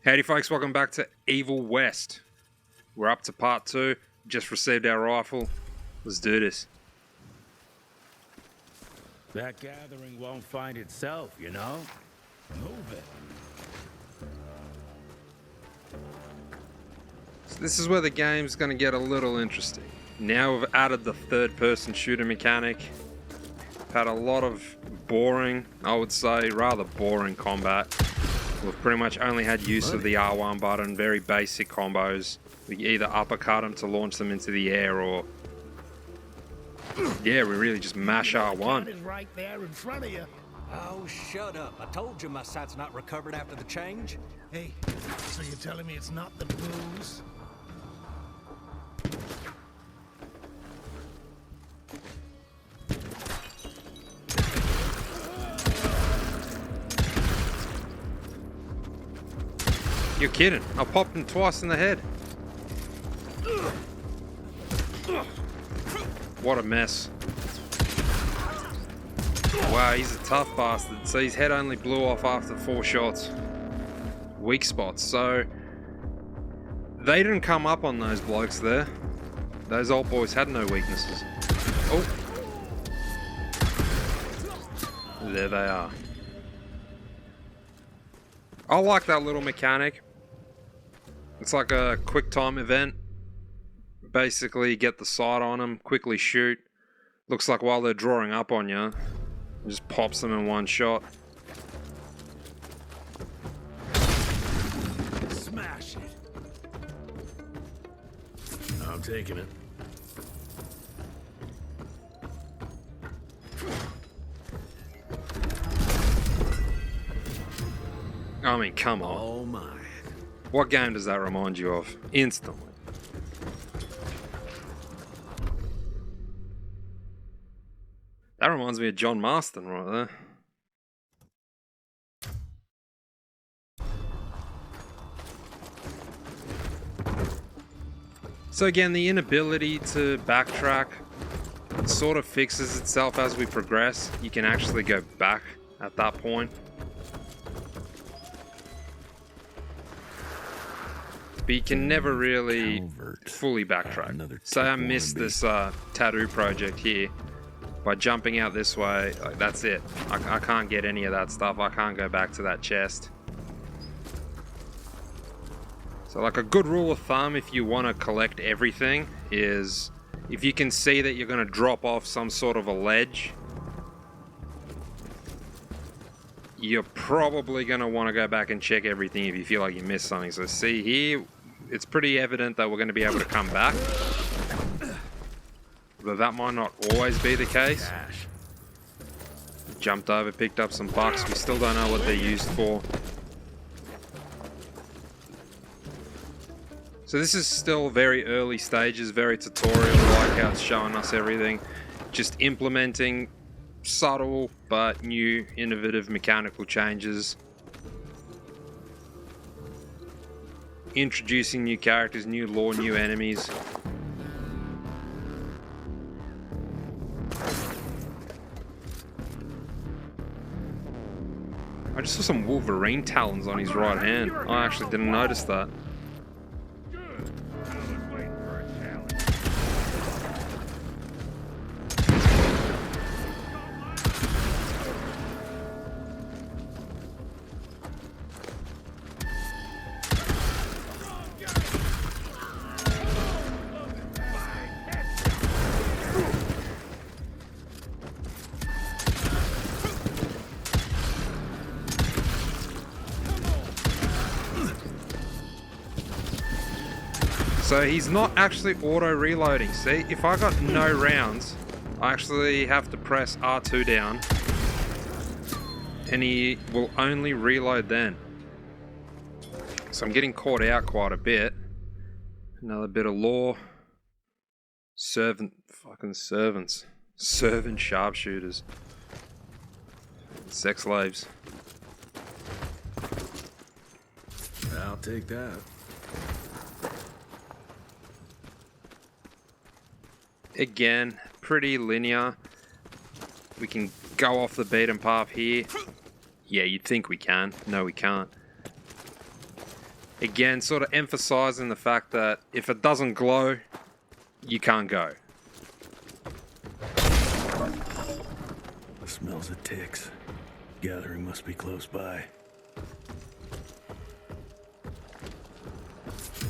Howdy folks, welcome back to Evil West. We're up to part 2, just received our rifle. Let's do this. That gathering won't find itself, you know? Move it. So this is where the game's going to get a little interesting. Now we've added the third-person shooter mechanic. Had a lot of boring, I would say, rather boring combat. We've pretty much only had use of the R1 button, very basic combos. We either uppercut them to launch them into the air or... yeah, we really just mash R1. Is right there in front of you. Oh, shut up. I told you my sight's not recovered after the change. Hey, so you're telling me it's not the booze? You're kidding. I popped him twice in the head. What a mess. Wow, he's a tough bastard. So his head only blew off after 4 shots. Weak spots. So they didn't come up on those blokes there. Those old boys had no weaknesses. Oh. There they are. I like that little mechanic. It's like a quick time event. Basically get the sight on them, quickly shoot. Looks like while they're drawing up on you, it just pops them in one shot. Smash it. I'm taking it. I mean, come on. Oh my. What game does that remind you of? Instantly. That reminds me of John Marston right there. So again, the inability to backtrack sort of fixes itself as we progress. You can actually go back at that point. But you can never really fully backtrack. Say I missed this tattoo project here. By jumping out this way, like, that's it. I can't get any of that stuff. I can't go back to that chest. So like a good rule of thumb if you want to collect everything is if you can see that you're going to drop off some sort of a ledge, you're probably going to want to go back and check everything if you feel like you missed something. So see here, it's pretty evident that we're going to be able to come back. But that might not always be the case. Jumped over, picked up some bucks. We still don't know what they're used for. So this is still very early stages, very tutorial, like how it's showing us everything. Just implementing subtle but new, innovative mechanical changes. Introducing new characters, new lore, new enemies. I just saw some Wolverine talons on his right hand. I actually didn't notice that. So he's not actually auto-reloading. See, if I got no rounds, I actually have to press R2 down, and he will only reload then. So I'm getting caught out quite a bit. Another bit of lore. Servants. Servant sharpshooters. Sex slaves. I'll take that. Again, pretty linear. We can go off the beaten path here. Yeah, you'd think we can. No, we can't. Again, sort of emphasizing the fact that if it doesn't glow, you can't go. The smells of ticks. Gathering must be close by.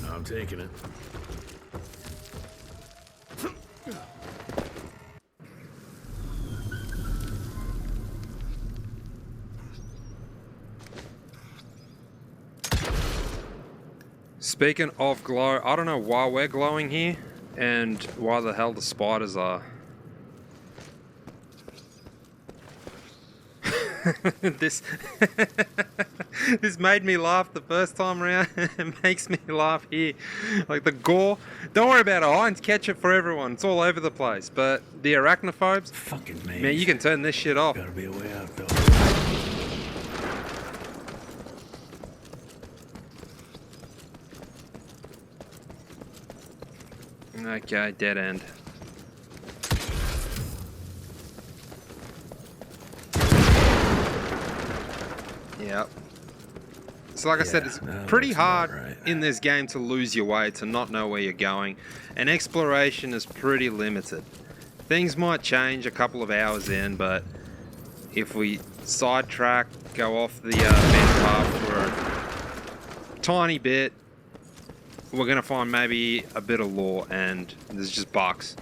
I'm taking it. Speaking of glow, I don't know why we're glowing here and why the hell the spiders are. this this made me laugh the first time around. It makes me laugh here. Like the gore. Don't worry about it. Heinz ketchup for everyone. It's all over the place. But the arachnophobes, Fucking maze. man, you can turn this shit off. Gotta be a way out though. Okay, dead end. Yep. So like I said, it's pretty hard in this game to lose your way, to not know where you're going, and exploration is pretty limited. Things might change a couple of hours in, but if we sidetrack, go off the main path for a tiny bit, we're going to find maybe a bit of lore, and there's just bugs.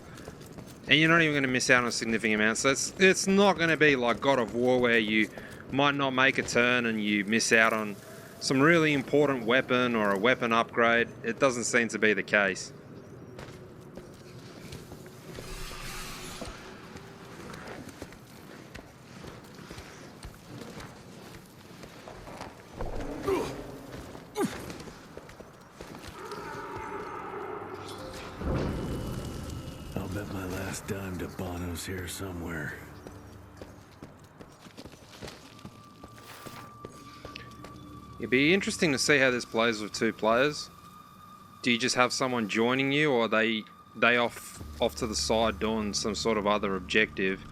And you're not even going to miss out on a significant amount. So it's not going to be like God of War where you might not make a turn and you miss out on some really important weapon or a weapon upgrade. It doesn't seem to be the case. I'll bet my last dime to Bono's here somewhere. It'd be interesting to see how this plays with two players. Do you just have someone joining you, or are they off to the side doing some sort of other objective?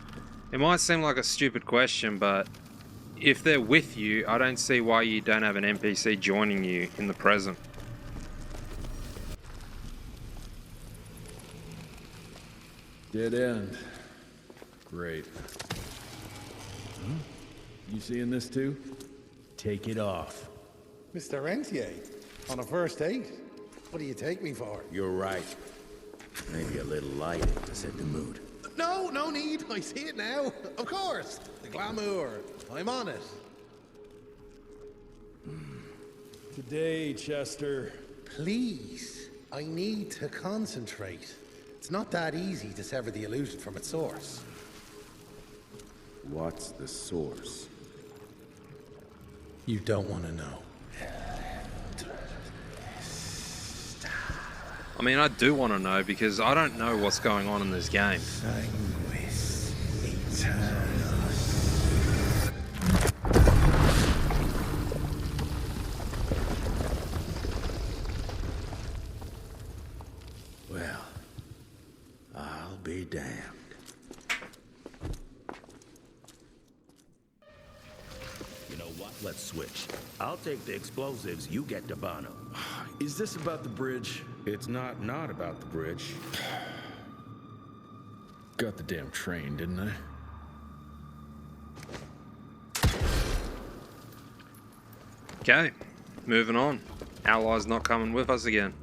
It might seem like a stupid question, but if they're with you, I don't see why you don't have an NPC joining you in the present. Dead end. Great. You seeing this too? Take it off. Mr. Rentier, on a first date? What do you take me for? You're right. Maybe a little lighting to set the mood. No, no need. I see it now. Of course. The glamour. I'm on it. Today, Chester. Please. I need to concentrate. It's not that easy to sever the illusion from its source. What's the source? You don't want to know. I mean, I do want to know because I don't know what's going on in this game. Sanguis eternus. Well, I'll be damned. You know what? Let's switch. I'll take the explosives, you get the Bono. Is this about the bridge? It's not about the bridge. Got the damn train, didn't I? Okay, moving on. Allies not coming with us again.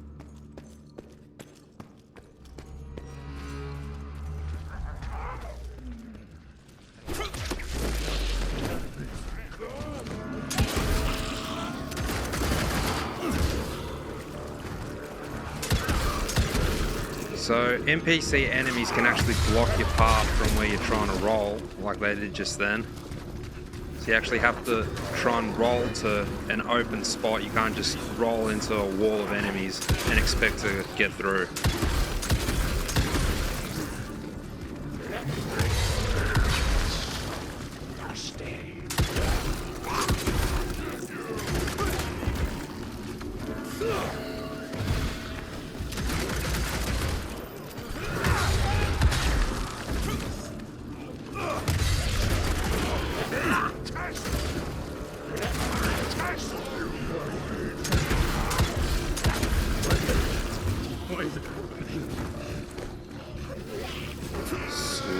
So NPC enemies can actually block your path from where you're trying to roll, like they did just then. So you actually have to try and roll to an open spot. You can't just roll into a wall of enemies and expect to get through.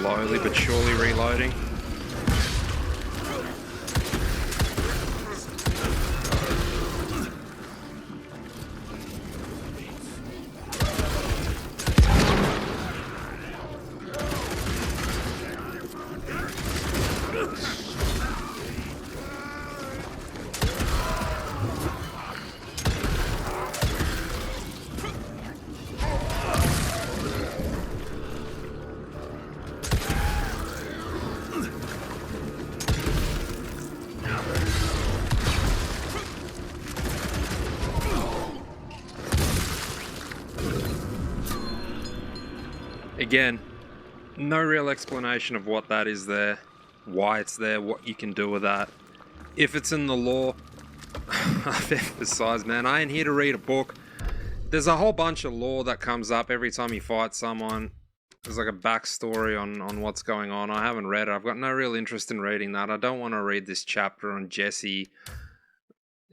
slowly but surely reloading. Again, no real explanation of what that is there, why it's there, what you can do with that. If it's in the lore, I've emphasized, man, I ain't here to read a book. There's a whole bunch of lore that comes up every time you fight someone. There's like a backstory on what's going on. I haven't read it. I've got no real interest in reading that. I don't want to read this chapter on Jesse.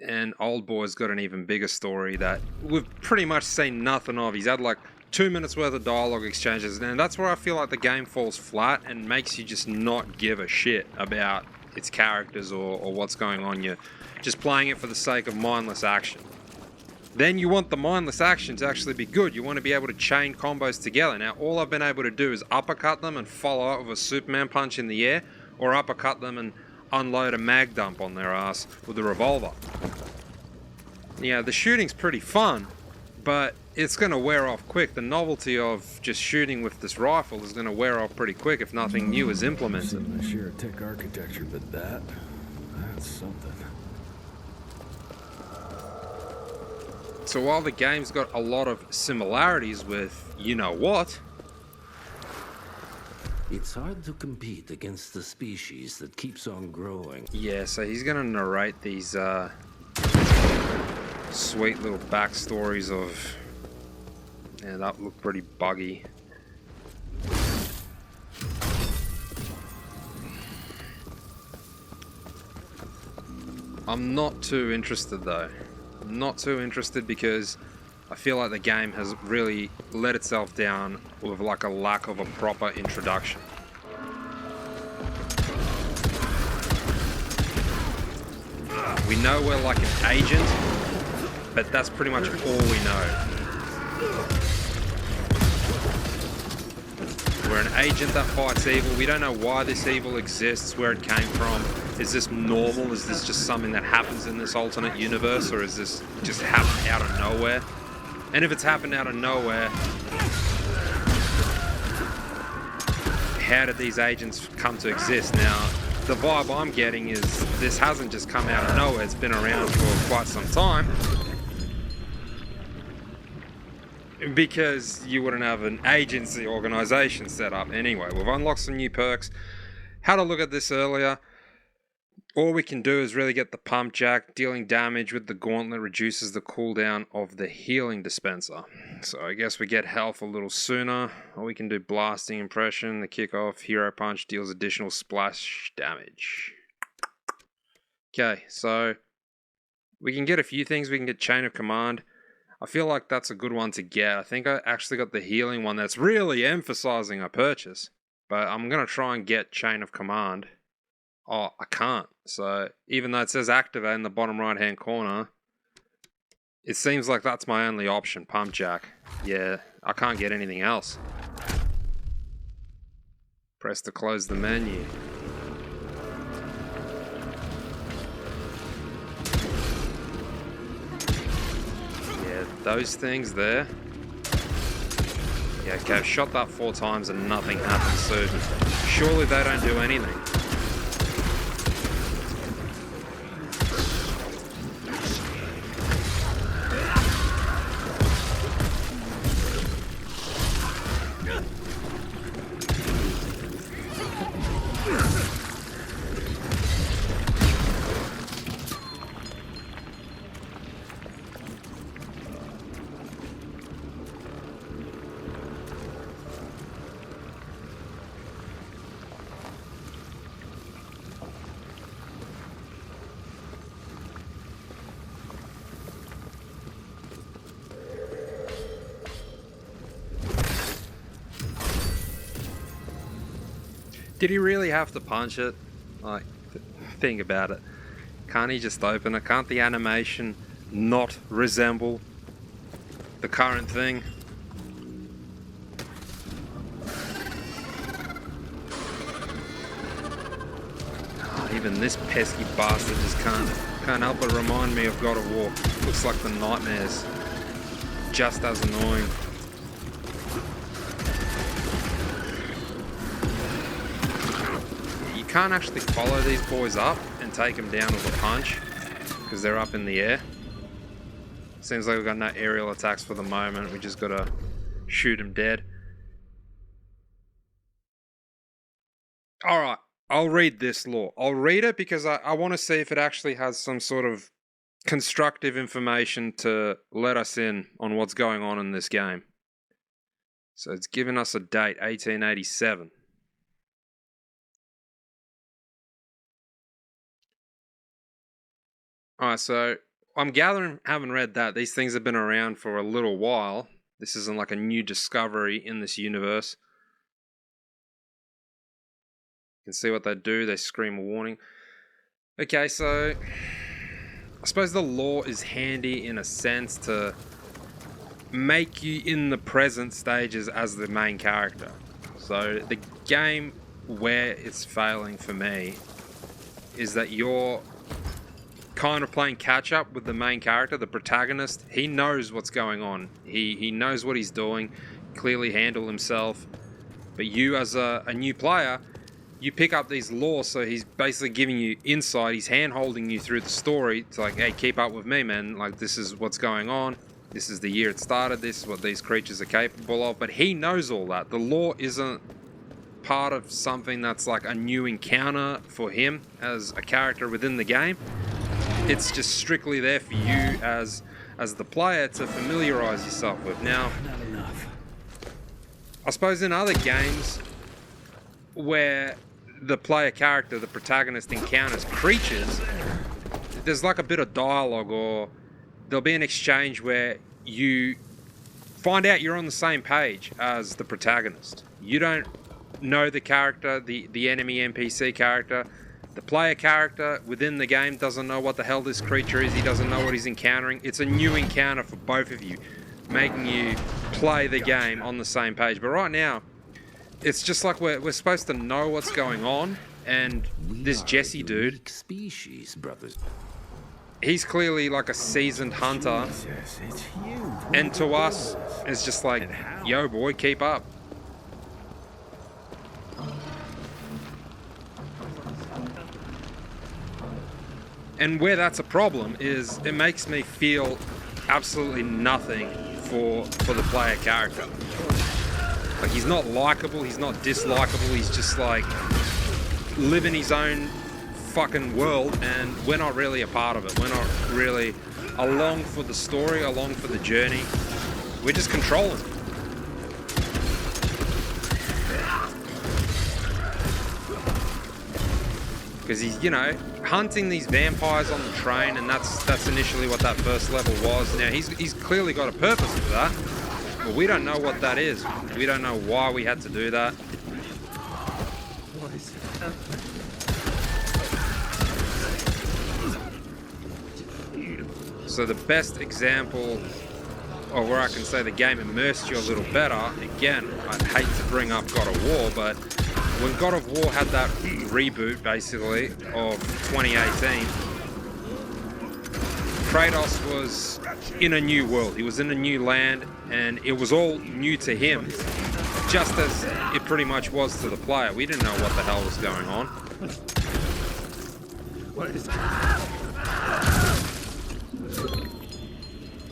And Old Boy's got an even bigger story that we've pretty much seen nothing of. He's had like 2 minutes worth of dialogue exchanges, and that's where I feel like the game falls flat and makes you just not give a shit about its characters or what's going on. You're just playing it for the sake of mindless action. Then you want the mindless action to actually be good. You want to be able to chain combos together. Now, all I've been able to do is uppercut them and follow up with a Superman punch in the air, or uppercut them and unload a mag dump on their ass with a revolver. Yeah, the shooting's pretty fun, but it's going to wear off quick. The novelty of just shooting with this rifle is going to wear off pretty quick if nothing new is implemented. I share a tech architecture, but that's something. So while the game's got a lot of similarities with you-know-what, it's hard to compete against the species that keeps on growing. yeah, so he's going to narrate these sweet little backstories of... yeah, that looked pretty buggy. I'm not too interested though. I'm not too interested because I feel like the game has really let itself down with like a lack of a proper introduction. We know we're like an agent, but that's pretty much all we know. We're an agent that fights evil. We don't know why this evil exists, where it came from. Is this normal? Is this just something that happens in this alternate universe, or is this just happened out of nowhere? And if it's happened out of nowhere, how did these agents come to exist? Now, the vibe I'm getting is this hasn't just come out of nowhere. It's been around for quite some time. Because you wouldn't have an agency organization set up anyway. We've unlocked some new perks. Had a look at this earlier. All we can do is really get the pump jack. Dealing damage with the gauntlet reduces the cooldown of the healing dispenser. So I guess we get health a little sooner. Or we can do blasting impression. The kickoff hero punch deals additional splash damage. Okay, so we can get a few things. We can get chain of command. I feel like that's a good one to get. I think I actually got the healing one that's really emphasizing a purchase. But I'm going to try and get chain of command. Oh, I can't. So even though it says activate in the bottom right hand corner, it seems like that's my only option, pump jack. Yeah, I can't get anything else. Press to close the menu. Yeah, those things there. Yeah, okay, I've shot that 4 times and nothing happened, so surely they don't do anything. Did he really have to punch it? Like, think about it. Can't he just open it? Can't the animation not resemble the current thing? Oh, even this pesky bastard just can't help but remind me of God of War. Looks like the nightmares. Just as annoying. You can't actually follow these boys up and take them down with a punch because they're up in the air. Seems like we've got no aerial attacks for the moment. We just gotta shoot them dead. Alright, I'll read this law. I'll read it because I want to see if it actually has some sort of constructive information to let us in on what's going on in this game. So it's given us a date, 1887. Alright, so I'm gathering, haven't read that. These things have been around for a little while. This isn't like a new discovery in this universe. You can see what they do. They scream a warning. Okay, so I suppose the law is handy in a sense to make you in the present stages as the main character. So the game where it's failing for me is that you're kind of playing catch up with the main character, the protagonist. He knows what's going on. He knows what he's doing, clearly handle himself. But you as a new player, you pick up these laws, so he's basically giving you insight. He's hand-holding you through the story. It's like, hey, keep up with me, man. Like, this is what's going on. This is the year it started. This is what these creatures are capable of. But he knows all that. The law isn't part of something that's like a new encounter for him as a character within the game. It's just strictly there for you as the player to familiarize yourself with. Now, I suppose in other games where the player character, the protagonist, encounters creatures, there's like a bit of dialogue, or there'll be an exchange where you find out you're on the same page as the protagonist. You don't know the character, the enemy NPC character. The player character within the game doesn't know what the hell this creature is. He doesn't know what he's encountering. It's a new encounter for both of you, making you play the game on the same page. But right now, it's just like we're supposed to know what's going on, and this Jesse dude, species, brothers. He's clearly like a seasoned hunter, and to us, it's just like, yo boy, keep up. And where that's a problem is it makes me feel absolutely nothing for the player character. Like, he's not likable, he's not dislikable, he's just like living his own fucking world, and we're not really a part of it. We're not really along for the story, along for the journey. We're just controlling. Because he's, you know, hunting these vampires on the train, and that's initially what that first level was. Now, he's clearly got a purpose for that, but we don't know what that is. We don't know why we had to do that. So the best example, or where I can say the game immersed you a little better, again, I'd hate to bring up God of War, but when God of War had that reboot, basically, of 2018, Kratos was in a new world. He was in a new land, and it was all new to him, just as it pretty much was to the player. We didn't know what the hell was going on. What is...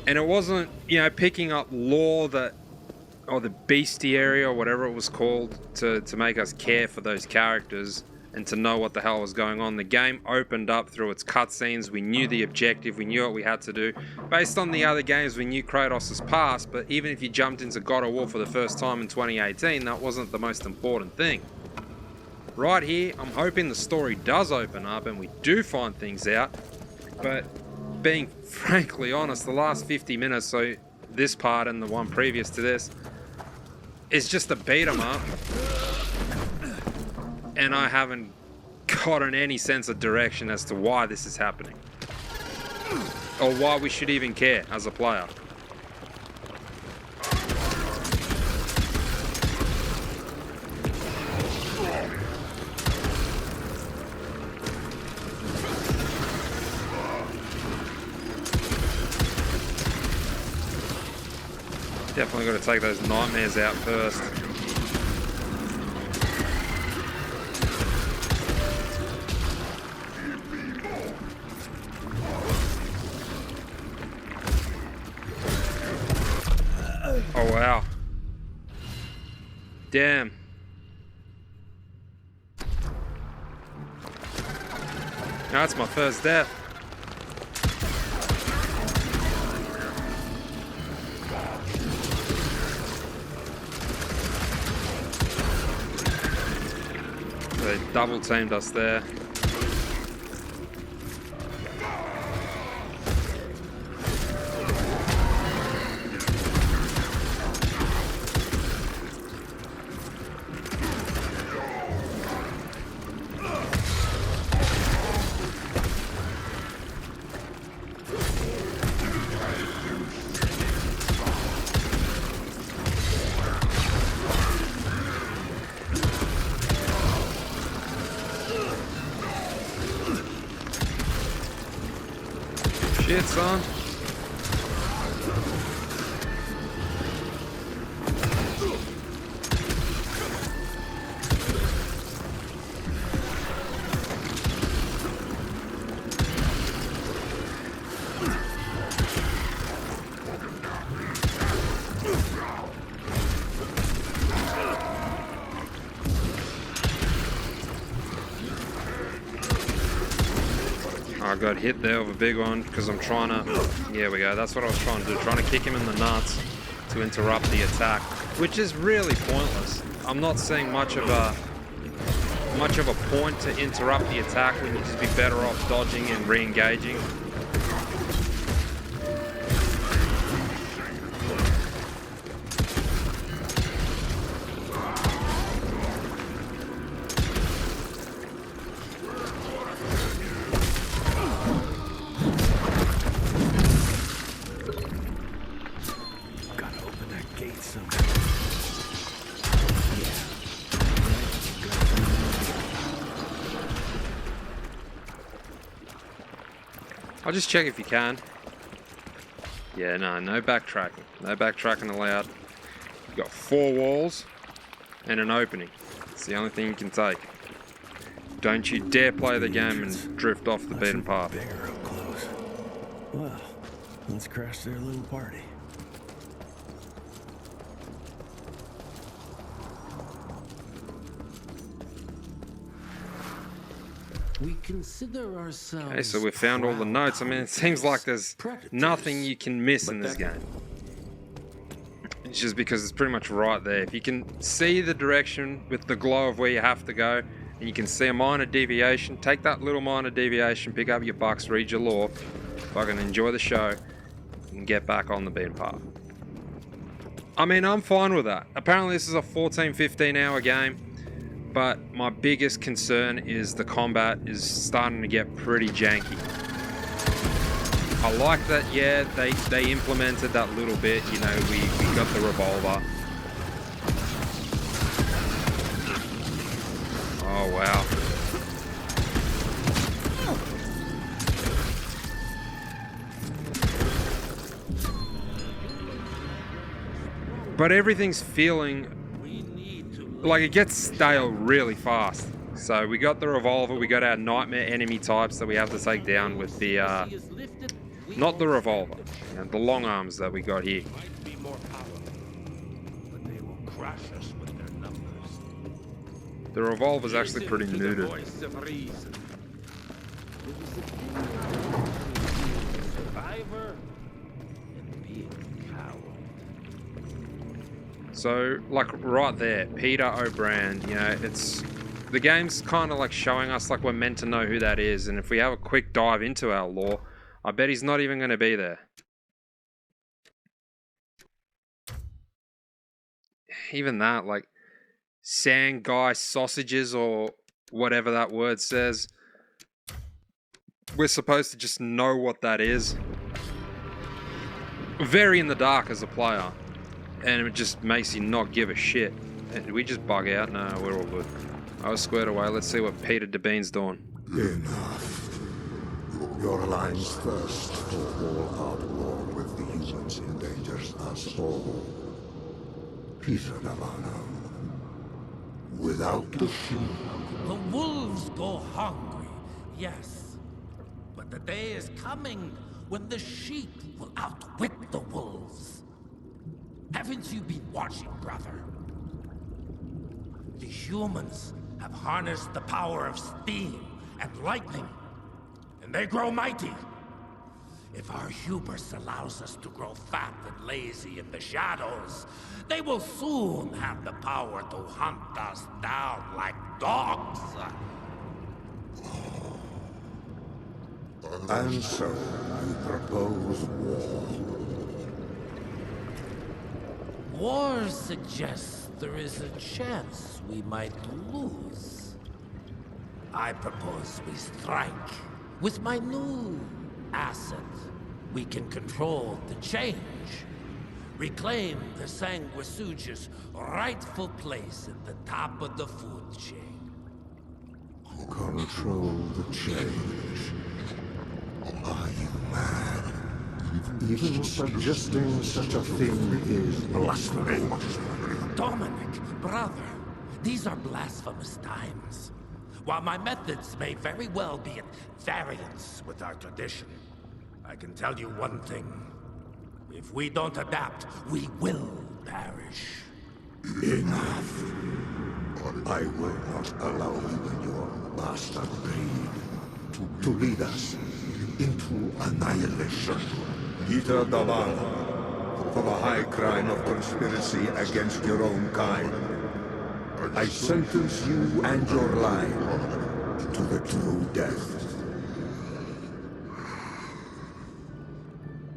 And it wasn't, you know, picking up lore that, or the bestiary or whatever it was called, to make us care for those characters and to know what the hell was going on. The game opened up through its cutscenes. We knew the objective, we knew what we had to do. Based on the other games, we knew Kratos' past, but even if you jumped into God of War for the first time in 2018, that wasn't the most important thing. Right here, I'm hoping the story does open up and we do find things out, but being frankly honest, the last 50 minutes, so this part and the one previous to this, is just a beat 'em up. and I haven't gotten any sense of direction as to why this is happening. Or why we should even care as a player. Definitely got to take those nightmares out first. Oh wow. Damn. That's my first death. They double teamed us there. Shit, son. I got hit there with a big one because I'm trying to, here we go, that's what I was trying to do, trying to kick him in the nuts to interrupt the attack, which is really pointless. I'm not seeing much of a point to interrupt the attack when you'd just be better off dodging and re-engaging. I'll just check if you can. Yeah, no backtracking. No backtracking allowed. You've got 4 walls and an opening. It's the only thing you can take. Don't you dare play the game and drift off the beaten path. Bigger up close. Well, let's crash their little party. We consider ourselves. Okay, so we found all the notes. I mean, it seems like there's nothing you can miss in this game. It's just because it's pretty much right there. If you can see the direction with the glow of where you have to go, and you can see a minor deviation, take that little minor deviation, pick up your bucks, read your lore, fucking enjoy the show, and get back on the beaten path. I mean, I'm fine with that. Apparently this is a 14-15 hour game. But my biggest concern is the combat is starting to get pretty janky. I like that, yeah, they implemented that little bit, you know, we got the revolver. Oh, wow. But everything's feeling like it gets stale really fast. So we got the revolver, we got our nightmare enemy types that we have to take down with the, not the revolver, you know, the long arms that we got here. Might be more powerful, but they will crush us with their numbers. The revolver's actually pretty neutered. Survivor and be a coward. So, like right there, Peter O'Brien, you know, the game's kind of like showing us like we're meant to know who that is, and if we have a quick dive into our lore, I bet he's not even going to be there. Even that, like, Sand Guy Sausages or whatever that word says. We're supposed to just know what that is. Very in the dark as a player. And it just makes you not give a shit. Did we just bug out? No, we're all good. I was squared away. Let's see what Peter DeBean's doing. Enough. Your alliance thirst for all-out war with the humans endangers us all. Peter Navana. Without the sheep. The wolves go hungry, yes. But the day is coming when the sheep will outwit the wolves. Haven't you been watching, brother? The humans have harnessed the power of steam and lightning, and they grow mighty. If our hubris allows us to grow fat and lazy in the shadows, they will soon have the power to hunt us down like dogs. And so, you propose war. War suggests there is a chance we might lose. I propose we strike. With my new asset, we can control the change. Reclaim the Sanguisuja's rightful place at the top of the food chain. Control the change. Are you mad? Even suggesting such a thing is blasphemy. Dominic, brother, these are blasphemous times. While my methods may very well be at variance with our tradition, I can tell you one thing. If we don't adapt, we will perish. Enough. I will not allow you and your bastard breed to lead us into annihilation. Peter Davana, for the high crime of conspiracy against your own kind, I sentence you and your line to the true death.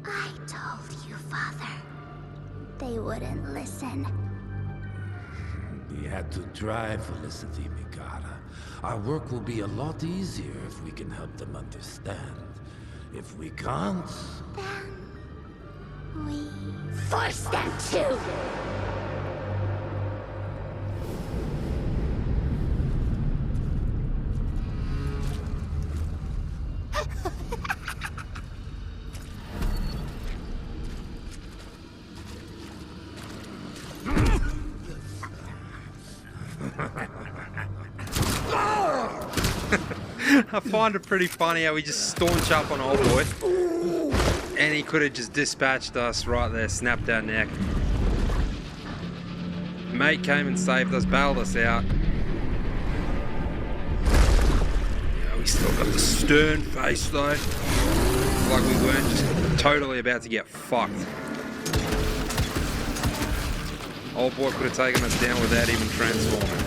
I told you, Father. They wouldn't listen. We had to try, Felicity Mikata. Our work will be a lot easier if we can help them understand. If we can't... Then... we... force them to! I find it pretty funny how we just staunch up on old boy. And he could have just dispatched us right there, snapped our neck. Mate came and saved us, bailed us out. Yeah, we still got the stern face though. Like we weren't just totally about to get fucked. Old boy could have taken us down without even transforming.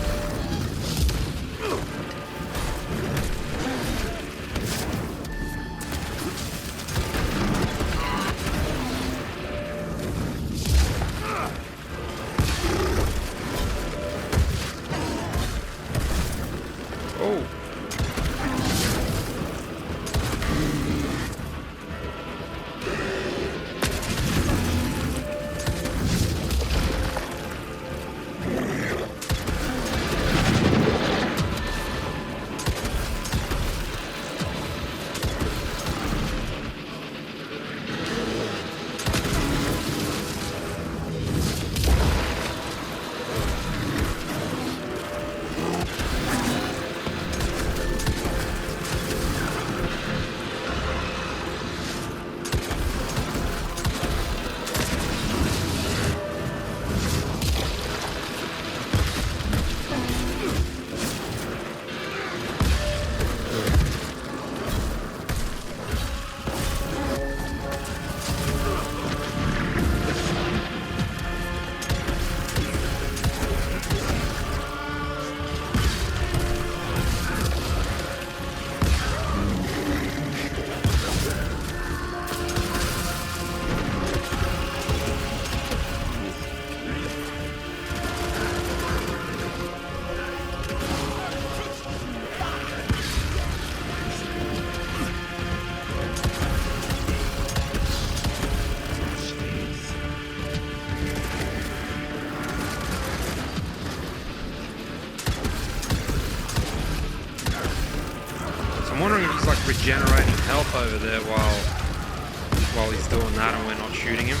wondering if he's like regenerating health over there while he's doing that and we're not shooting him.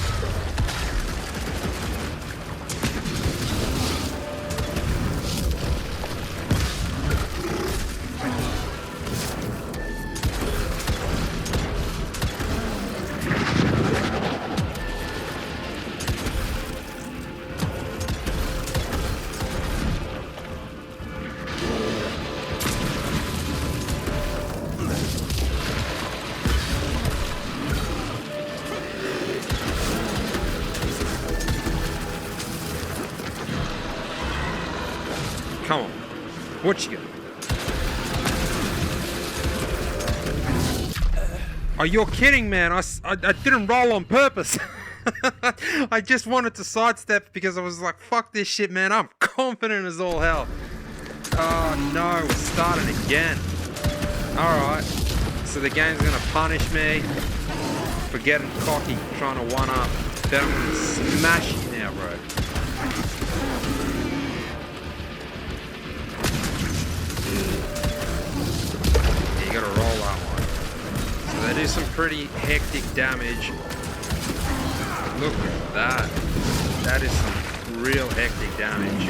Come on. What you got? Oh, you're kidding, man. I didn't roll on purpose. I just wanted to sidestep because I was like, fuck this shit, man. I'm confident as all hell. Oh, no. We're starting again. Alright. So the game's going to punish me for getting cocky, trying to one-up. Then I'm going to smash you now, bro. You gotta roll that one. So they do some pretty hectic damage. Look at that. That is some real hectic damage.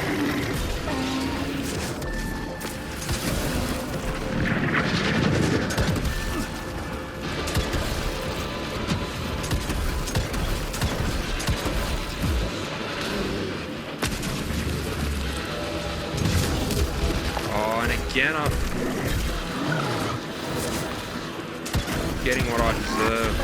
Oh, and again I'm getting what I deserve.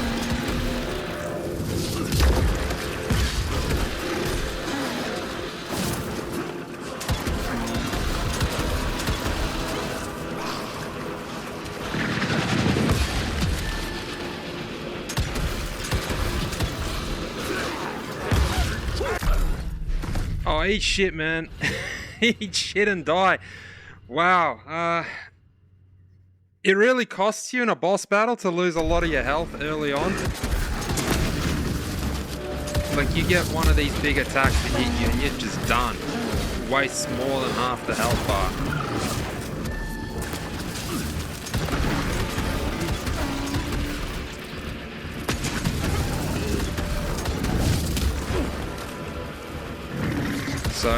Oh, eat shit, man. Eat shit and die. Wow. It really costs you in a boss battle to lose a lot of your health early on. Like, you get one of these big attacks that hit you and you're just done. Wastes more than half the health bar. So,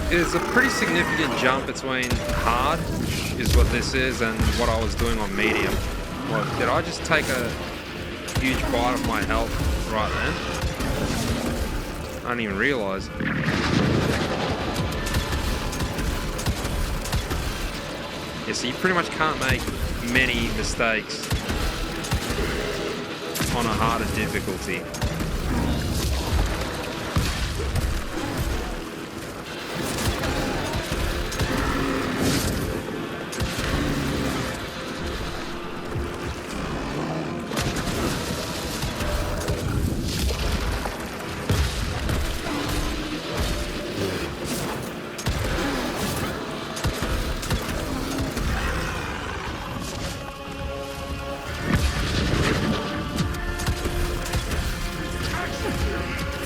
there's a pretty significant jump between hard, which is what this is, and what I was doing on medium. Well, did I just take a huge bite of my health right then? I didn't even realise. Yeah, so you pretty much can't make many mistakes on a harder difficulty.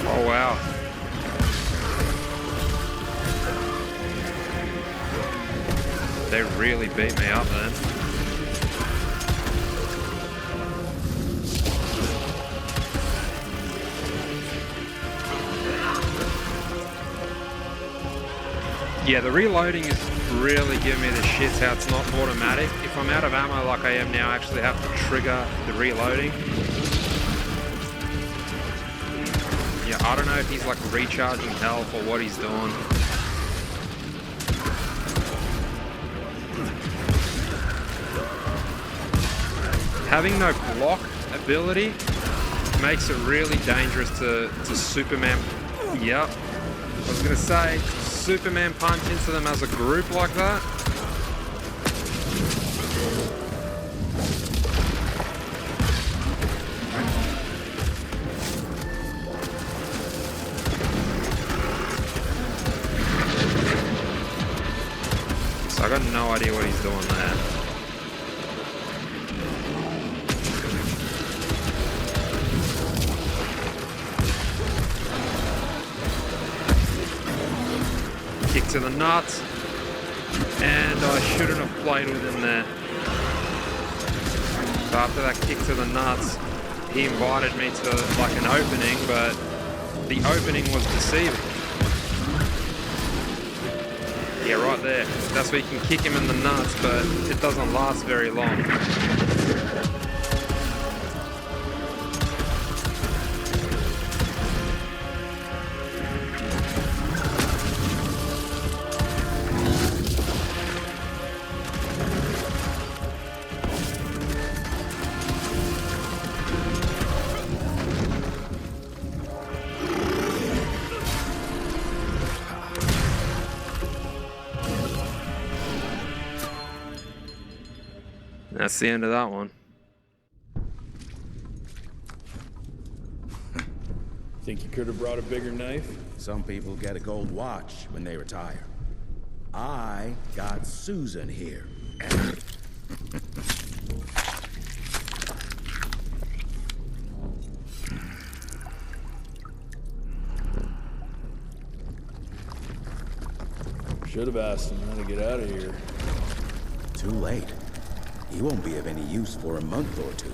Oh, wow. They really beat me up then. Yeah, the reloading is really giving me the shits how it's not automatic. If I'm out of ammo like I am now, I actually have to trigger the reloading. Yeah, I don't know if he's like recharging health or what he's doing. Having no block ability makes it really dangerous to Superman. Yep. I was gonna say, Superman punch into them as a group like that. So I got no idea what he's doing there. Kick to the nuts, and I shouldn't have played with him there. So after that kick to the nuts, he invited me to like an opening, but the opening was deceiving. Yeah, right there. That's where you can kick him in the nuts, but it doesn't last very long. That's the end of that one. Think you could have brought a bigger knife? Some people get a gold watch when they retire. I got Susan here. Should have asked him how to get out of here. Too late. He won't be of any use for a month or two.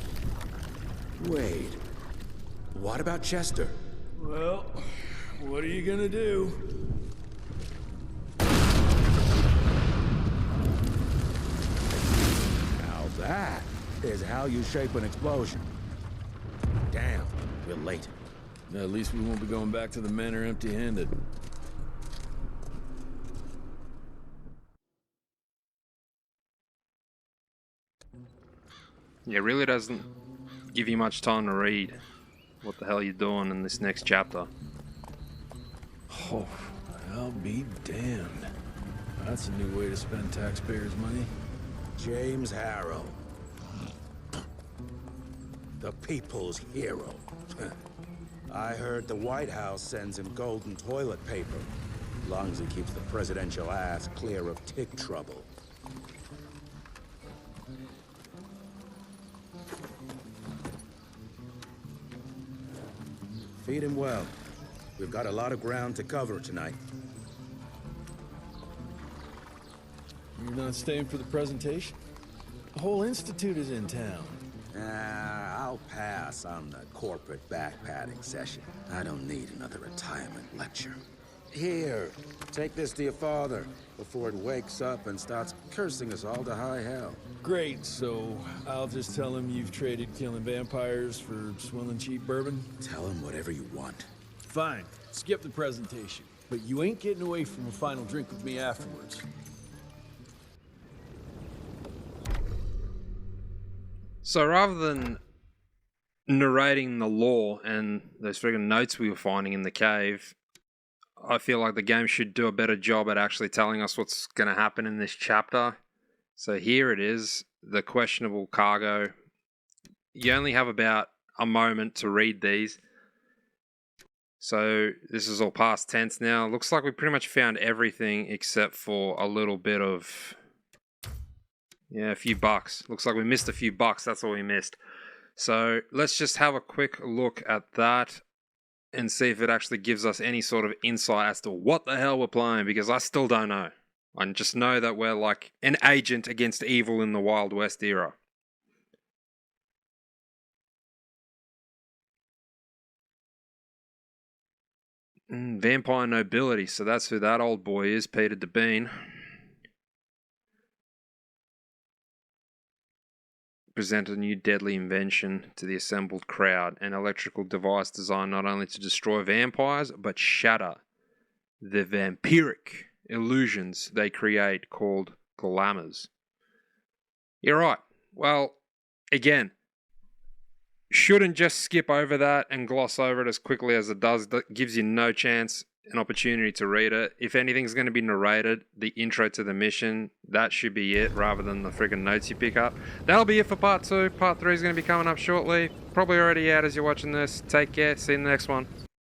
Wait. What about Chester? Well, what are you gonna do? Now that is how you shape an explosion. Damn, we're late. At least we won't be going back to the manor empty-handed. Yeah, it really doesn't give you much time to read what the hell you're doing in this next chapter. Oh, I'll be damned. That's a new way to spend taxpayers' money. James Harrow. The people's hero. I heard the White House sends him golden toilet paper. As long as he keeps the presidential ass clear of tick trouble. Feed him well. We've got a lot of ground to cover tonight. You're not staying for the presentation? The whole institute is in town. I'll pass on the corporate backpatting session. I don't need another retirement lecture. Here, take this to your father before it wakes up and starts cursing us all to high hell. Great, so I'll just tell him you've traded killing vampires for swilling cheap bourbon? Tell him whatever you want. Fine, skip the presentation. But you ain't getting away from a final drink with me afterwards. So rather than narrating the lore and those friggin' notes we were finding in the cave, I feel like the game should do a better job at actually telling us what's going to happen in this chapter. So here it is, the questionable cargo. You only have about a moment to read these. So this is all past tense now. Looks like we pretty much found everything except for a little bit of... yeah, a few bucks. Looks like we missed a few bucks. That's all we missed. So let's just have a quick look at that and see if it actually gives us any sort of insight as to what the hell we're playing, because I still don't know. I just know that we're like an agent against evil in the Wild West era. Vampire nobility, so that's who that old boy is, Peter Devine. Present a new deadly invention to the assembled crowd, an electrical device designed not only to destroy vampires, but shatter the vampiric illusions they create, called glamours. You're right. Well, again, shouldn't just skip over that and gloss over it as quickly as it does. That gives you no chance, an opportunity to read it. If anything's going to be narrated, the intro to the mission, that should be it, rather than the friggin' notes you pick up. That'll be it for part 2. Part 3 is going to be coming up shortly. Probably already out as you're watching this. Take care. See you in the next one.